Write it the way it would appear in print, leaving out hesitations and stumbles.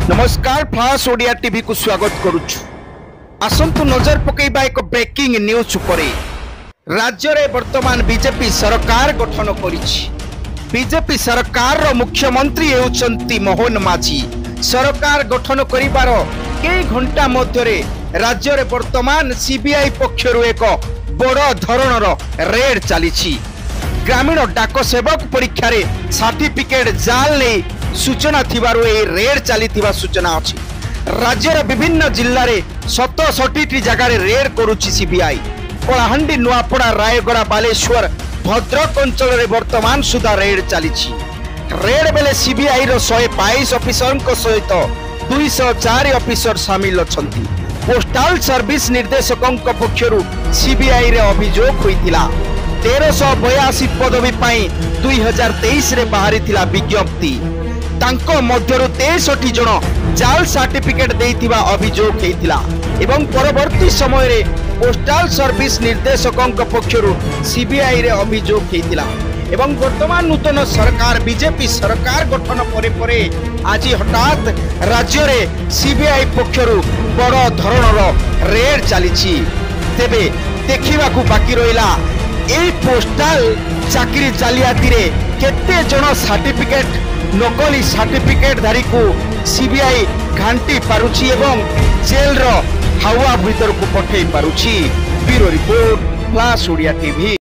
नमस्कार flush Odia TV को स्वागत करुछु। आसंतु नजर पकेबा एक ब्रेकिंग न्यूज उपरे। राज्य रे वर्तमान बीजेपी सरकार गठन करिछि। बीजेपी सरकार रो मुख्यमंत्री हेउचंती मोहन माझी। सरकार गठन करिबार कई घंटा मध्यरे राज्य रे वर्तमान सीबीआई पक्षरु एक बड़ धरणर रेड चलीछि। ग्रामीण डाक सेवक परीक्षा रे सर्टिफिकेट जाल नै सूचना थिबारु ए रेड चलीथिबा सूचना अछि। राज्यर विभिन्न जिल्ला रे 67 जगह रे रेड करूछि सीबीआई। कलाहांडी, नुआपड़ा, रायगड़ा, बालेश्वर, भद्रक अंचल रे वर्तमान सुधा रेड चलीछि। रेड बेले सीबीआई रो 122 ऑफिसर को सहित 204 ऑफिसर शामिल अछंती। पोस्टल सर्विस निर्देशक पक्षरु सीबीआई रे अभियोग होइतिला। 1382 पदवी पाई 2023 रे बाहरी थिला विज्ञप्ति। तांको मध्यरु 63 जन जाल सर्टिफिकेट देइतिबा अभियोग हेइतिला एवं परवर्ती समय रे पोस्टल सर्विस निर्देशक पक्षरु सीबीआई रे अभियोग हेइतिला। एवं वर्तमान नूतन सरकार बीजेपी सरकार गठन परे परे आज हठात राज्य रे सीबीआई पक्षरु बड़ धरणर रेड चलीछि। तेबे देखिबाकू बाकी रहिला ए पोस्टल चाकरी जालियाती रे केते जन सर्टिफिकेट नकली सर्टिफिकेट धारी को सीबीआई घांटी पारुछि एवं जेल रो हावा भीतर को पठेई पारुछि। Bureau report, flash Odia TV.